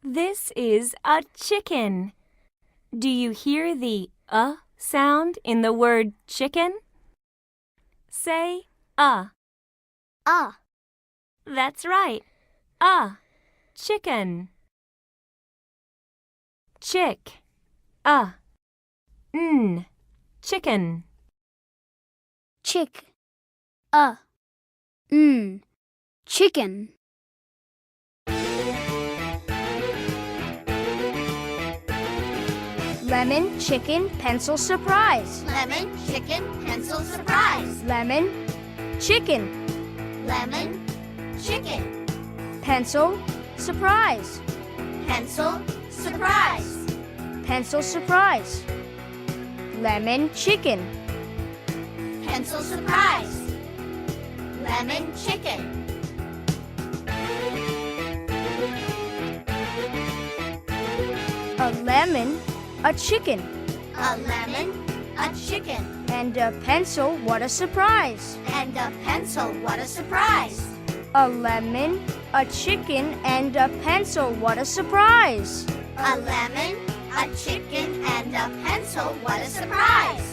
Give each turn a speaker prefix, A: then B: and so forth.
A: This is a chicken. Do you hear the sound in the word chicken? Say That's right. Chicken. Chick. Chicken.
B: Chick. Chicken. Lemon, chicken, pencil, surprise.
C: Lemon, chicken, pencil, surprise.
B: Lemon, chicken,
C: Lemon, chicken,
B: pencil, surprise.
C: pencil, surprise.
B: Pencil, surprise. Lemon, chicken.
C: Pencil, surprise. Lemon, chicken.
B: A lemon, a chicken.
C: A lemon, a chicken.
B: And a pencil, what a surprise.
C: And a pencil, what a surprise.
B: A lemon, a chicken, and a pencil, what a surprise.
C: A lemon, a chicken, and a pencil, what a surprise.